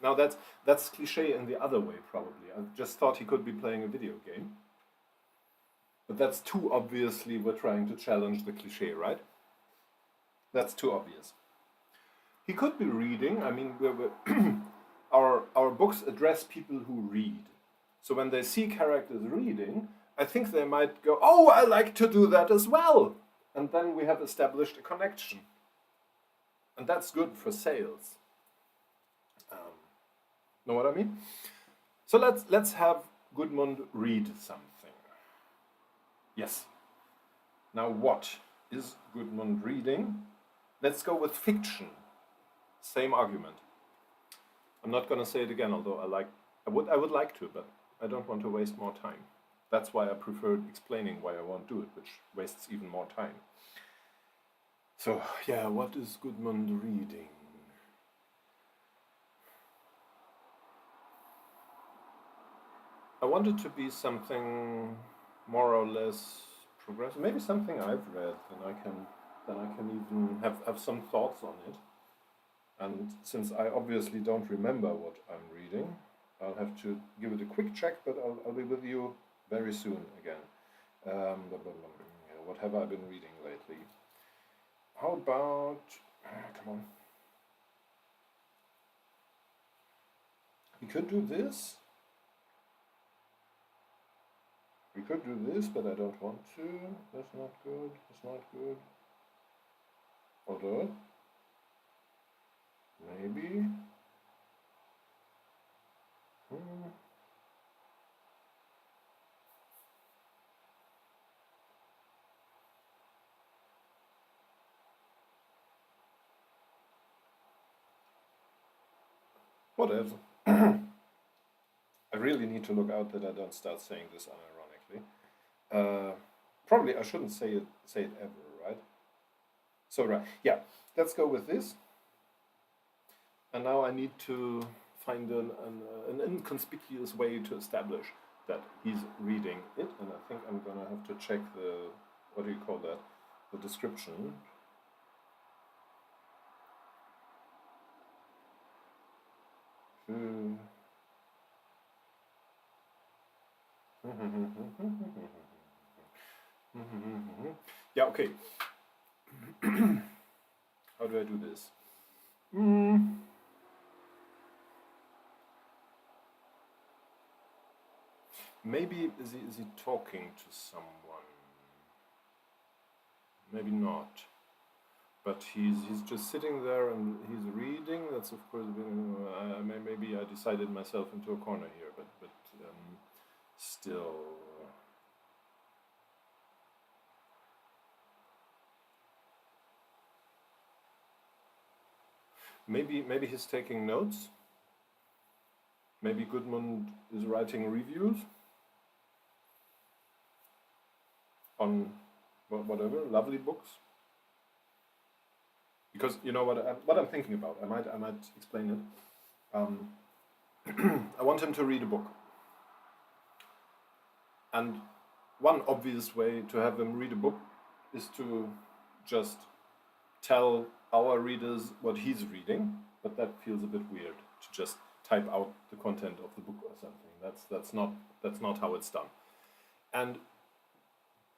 Now that's cliché in the other way, probably. I just thought he could be playing a video game. But that's too obviously we're trying to challenge the cliché, right? That's too obvious. He could be reading. I mean, our books address people who read. So when they see characters reading, I think they might go, oh, I like to do that as well. And then we have established a connection. And that's good for sales. Know what I mean? So let's have Gudmund read something. Yes. Now what is Gudmund reading? Let's go with fiction. Same argument. I'm not going to say it again, although I would like to, but I don't want to waste more time. That's why I preferred explaining why I won't do it, which wastes even more time. So, yeah, what is Gudmund reading? I want it to be something more or less progressive. Maybe something I've read, then I can even have some thoughts on it. And since I obviously don't remember what I'm reading, I'll have to give it a quick check, but I'll be with you very soon again. What have I been reading lately? How about... come on. We could do this. We could do this, but I don't want to. That's not good. That's not good. Although, maybe. Whatever. I really need to look out that I don't start saying this unironically. Probably I shouldn't say it ever, right? So right, yeah. Let's go with this. And now I need to find an inconspicuous way to establish that he's reading it. And I think I'm gonna have to check the, what do you call that? The description. Yeah, okay. How do I do this? Maybe is he talking to someone? Maybe not. But he's just sitting there and he's reading. That's of course maybe I decided myself into a corner here, but still. Maybe he's taking notes. Maybe Gudmund is writing reviews on whatever lovely books. Because you know what I'm thinking about. I might explain it. I want him to read a book, and one obvious way to have him read a book is to just tell our readers what he's reading, but that feels a bit weird to just type out the content of the book or something. That's not how it's done. And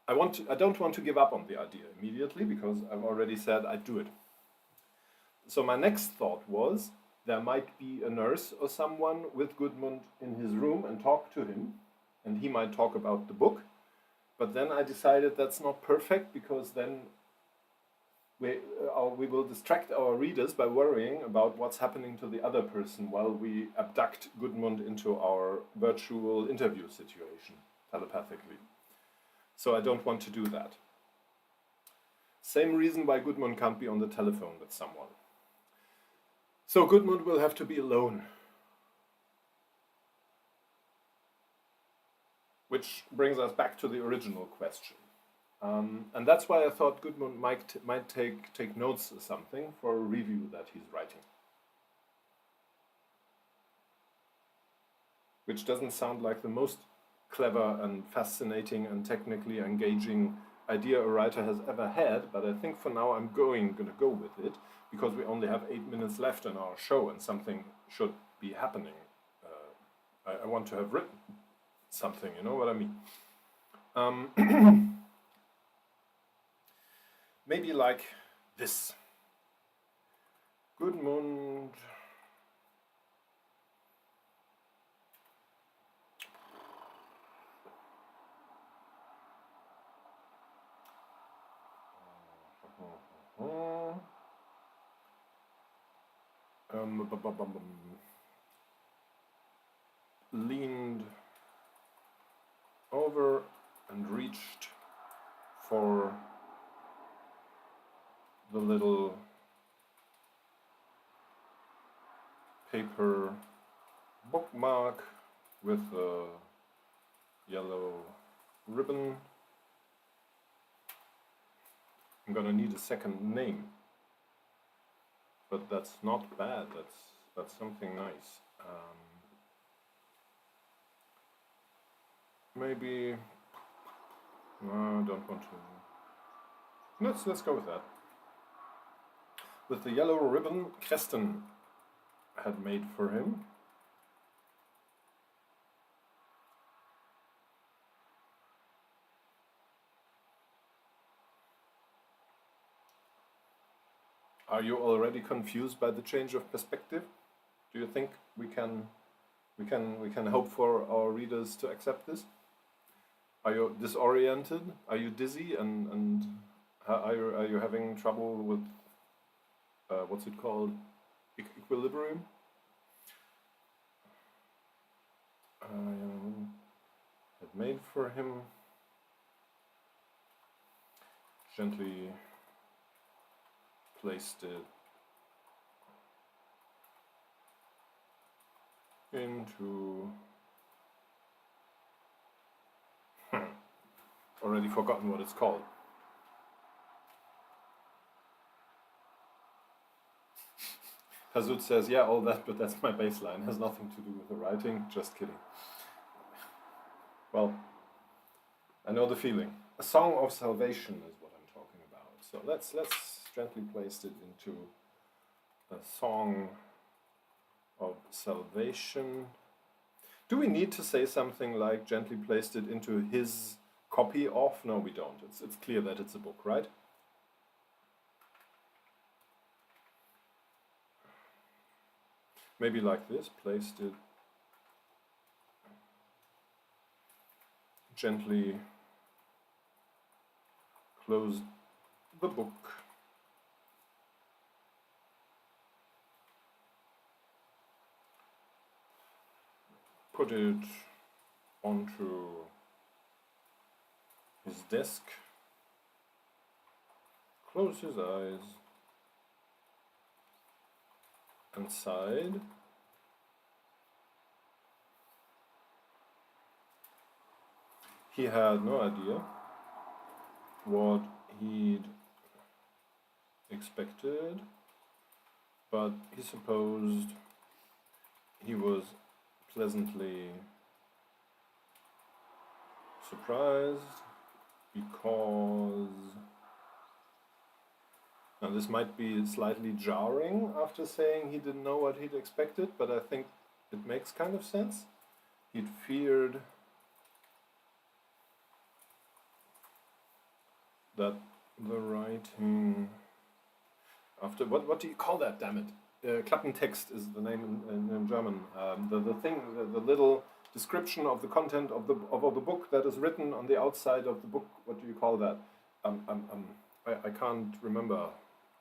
I don't want to give up on the idea immediately because I've already said I'd do it. So my next thought was there might be a nurse or someone with Gudmund in his room and talk to him, and he might talk about the book. But then I decided that's not perfect because then we will distract our readers by worrying about what's happening to the other person while we abduct Gudmund into our virtual interview situation telepathically. So I don't want to do that. Same reason why Gudmund can't be on the telephone with someone. So Gudmund will have to be alone. Which brings us back to the original question. And that's why I thought Gudmund might take notes or something for a review that he's writing. Which doesn't sound like the most clever and fascinating and technically engaging idea a writer has ever had, but I think for now I'm going to go with it because we only have 8 minutes left in our show and something should be happening. I want to have written something, you know what I mean? Maybe like this. Gudmund. Leaned over and reached for the little paper bookmark with a yellow ribbon. I'm gonna need a second name, but that's not bad. That's something nice. Maybe no, I don't want to. Let's go with that. With the yellow ribbon Kresten had made for him. Are you already confused by the change of perspective? Do you think we can hope for our readers to accept this? Are you disoriented? Are you dizzy? And are you having trouble with what's it called? Equilibrium? Had made for him. Gently placed it into. Already forgotten what it's called. Hazut says, yeah, all that, but that's my baseline. Has nothing to do with the writing. Just kidding. Well, I know the feeling. A song of salvation is what I'm talking about. So let's gently place it into a song of salvation. Do we need to say something like gently placed it into his copy of? No, we don't. It's clear that it's a book, right? Maybe like this, placed it gently, close the book. Put it onto his desk, close his eyes, and sighed. He had no idea what he'd expected, but he supposed he was pleasantly surprised because, now this might be slightly jarring after saying he didn't know what he'd expected, but I think it makes kind of sense. He'd feared that the writing after, what do you call that, damn it? Klappentext is the name in German. The thing, the little description of the content of the book that is written on the outside of the book. What do you call that? I can't remember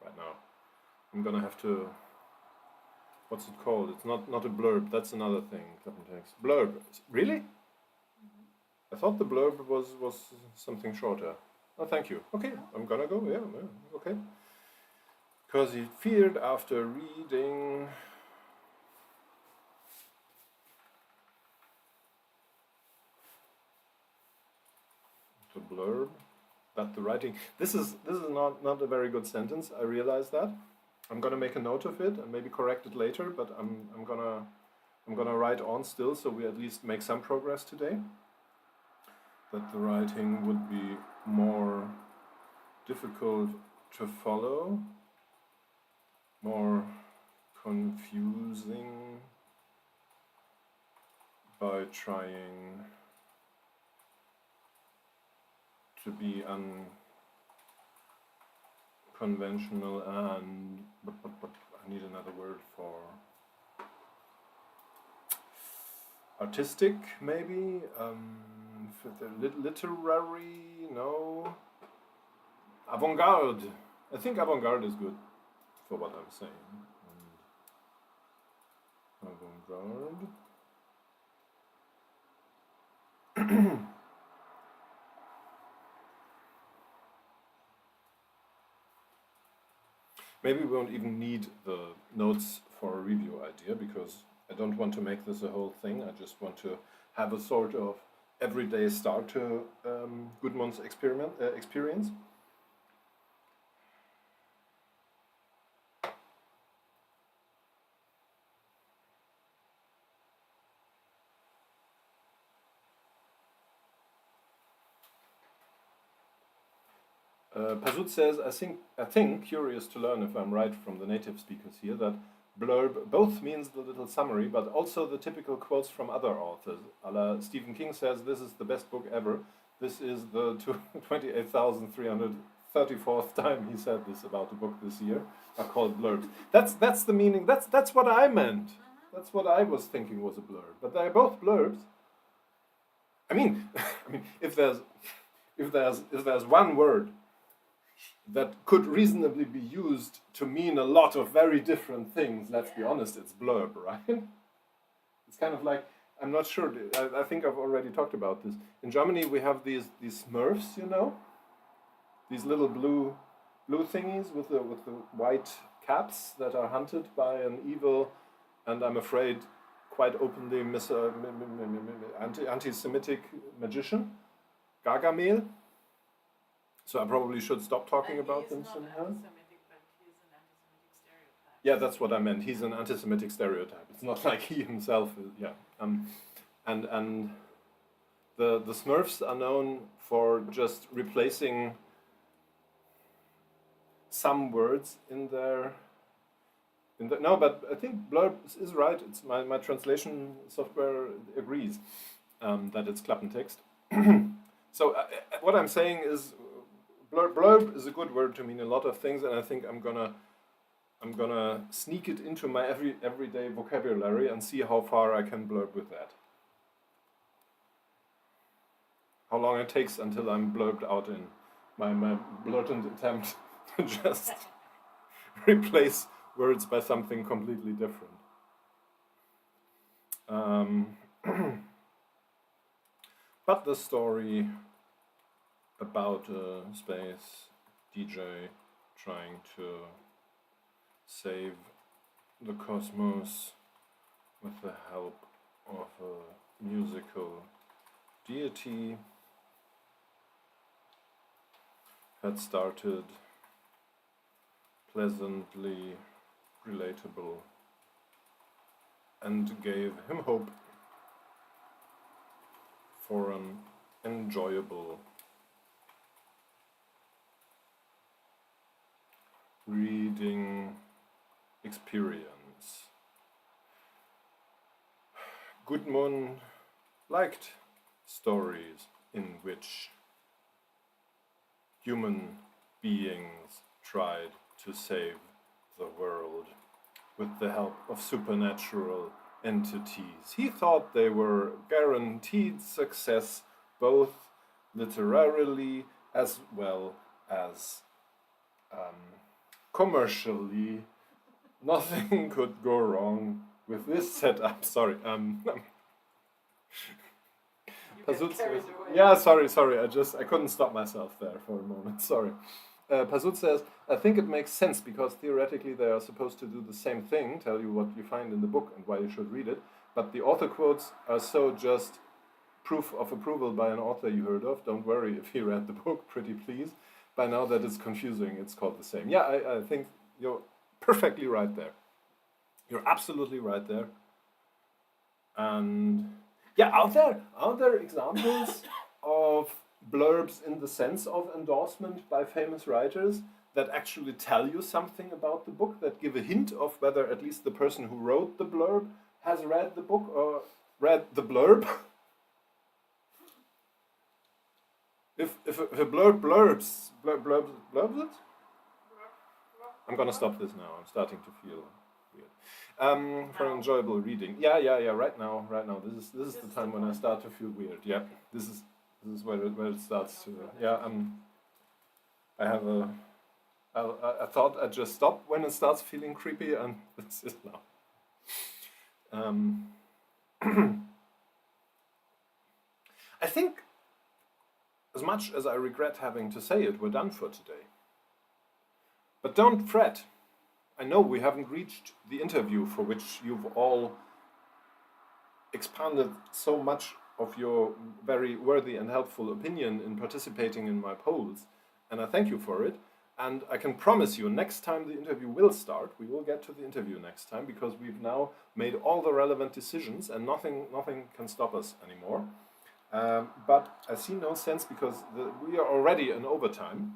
right now. I'm gonna have to. What's it called? It's not a blurb. That's another thing. Klappentext. Blurb. Really? I thought the blurb was something shorter. Oh, thank you. Okay, I'm gonna go. Yeah, okay. Because he feared after reading the blurb that the writing. This is not a very good sentence. I realize that. I'm gonna make a note of it and maybe correct it later. But I'm gonna write on still, so we at least make some progress today. That the writing would be more difficult to follow, more confusing by trying to be unconventional and I need another word for artistic, maybe, literary, no, avant-garde. I think avant-garde is good for what I'm saying. And avant-garde. Maybe we won't even need the notes for a review idea because I don't want to make this a whole thing. I just want to have a sort of everyday start to Gudmund's experience. Pazut says, I think, curious to learn if I'm right from the native speakers here, that blurb both means the little summary, but also the typical quotes from other authors. A la Stephen King says, this is the best book ever. This is the 28,334th time he said this about a book this year, are called blurbs. That's the meaning, that's what I meant. That's what I was thinking was a blurb. But they're both blurbs. I mean, if there's one word that could reasonably be used to mean a lot of very different things, let's be honest, it's blurb, right? It's kind of like, I'm not sure, I think I've already talked about this. In Germany we have these Smurfs, you know? These little blue thingies with the white caps that are hunted by an evil, and I'm afraid quite openly anti-Semitic magician, Gargamel. So I probably should stop talking about them somehow. Anti-Semitic, but he is an anti-Semitic stereotype. Yeah, that's what I meant. He's an anti-Semitic stereotype. It's not like he himself is, yeah. And the Smurfs are known for just replacing some words in their no, but I think blurb is right. It's my translation software agrees that it's Klappentext. So what I'm saying is blurb is a good word to mean a lot of things, and I think I'm gonna sneak it into my everyday vocabulary and see how far I can blurb with that. How long it takes until I'm blurbed out in my blatant attempt to just replace words by something completely different. But the story about a space DJ trying to save the cosmos with the help of a musical deity had started pleasantly relatable and gave him hope for an enjoyable reading experience. Gudmund liked stories in which human beings tried to save the world with the help of supernatural entities. He thought they were guaranteed success, both literarily as well as commercially. Nothing could go wrong with this setup. Sorry. Yeah, sorry. I couldn't stop myself there for a moment. Sorry. Pasut says, I think it makes sense because theoretically they are supposed to do the same thing, tell you what you find in the book and why you should read it, but the author quotes are so just proof of approval by an author you heard of. Don't worry if he read the book, pretty please. By now that it's confusing, it's called the same. Yeah, I think you're perfectly right there. You're absolutely right there. And yeah, are there examples of blurbs in the sense of endorsement by famous writers that actually tell you something about the book, that give a hint of whether at least the person who wrote the blurb has read the book or read the blurb? If a blurb blurbs it? I'm gonna stop this now. I'm starting to feel weird. For enjoyable reading. Yeah. Right now. This is the time when I start to feel weird. Yeah. This is where it starts to. Yeah. I have a. I thought I'd just stop when it starts feeling creepy, and this is now. I think, as much as I regret having to say it, we're done for today. But don't fret. I know we haven't reached the interview for which you've all expanded so much of your very worthy and helpful opinion in participating in my polls, and I thank you for it. And I can promise you, next time the interview will start, we will get to the interview next time, because we've now made all the relevant decisions and nothing can stop us anymore. But I see no sense, because we are already in overtime,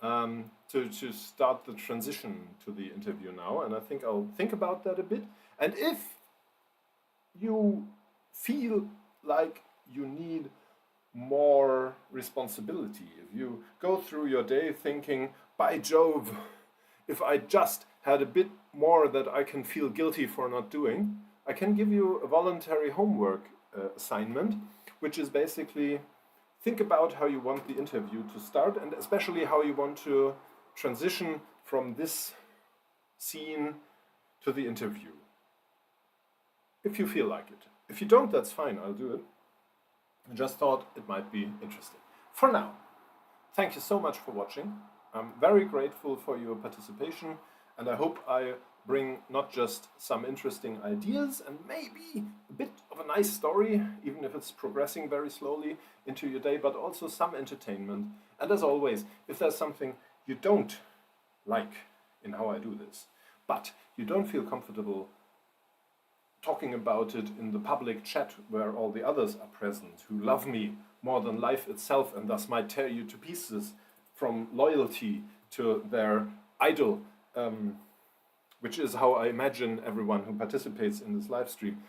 to start the transition to the interview now, and I think I'll think about that a bit. And if you feel like you need more responsibility, if you go through your day thinking, by Jove, if I just had a bit more that I can feel guilty for not doing, I can give you a voluntary homework assignment, which is basically think about how you want the interview to start, and especially how you want to transition from this scene to the interview. If you feel like it. If you don't, that's fine, I'll do it. I just thought it might be interesting. For now, thank you so much for watching. I'm very grateful for your participation, and I hope I bring not just some interesting ideas and maybe a bit of a nice story, even if it's progressing very slowly, into your day, but also some entertainment. And as always, if there's something you don't like in how I do this, but you don't feel comfortable talking about it in the public chat where all the others are present who love me more than life itself and thus might tear you to pieces from loyalty to their idol, which is how I imagine everyone who participates in this live stream.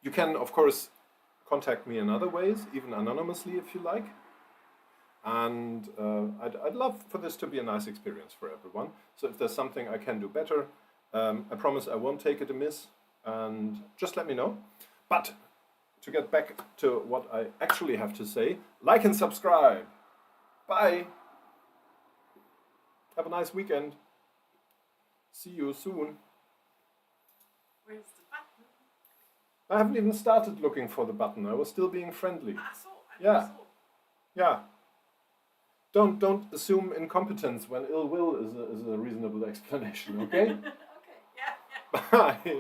You can, of course, contact me in other ways, even anonymously if you like. And I'd love for this to be a nice experience for everyone. So if there's something I can do better, I promise I won't take it amiss, and just let me know. But to get back to what I actually have to say, like and subscribe. Bye. Have a nice weekend. See you soon. Where's the button? I haven't even started looking for the button. I was still being friendly. I saw. Yeah. Yeah. Don't assume incompetence when ill will is a reasonable explanation, okay? Okay, yeah. Bye.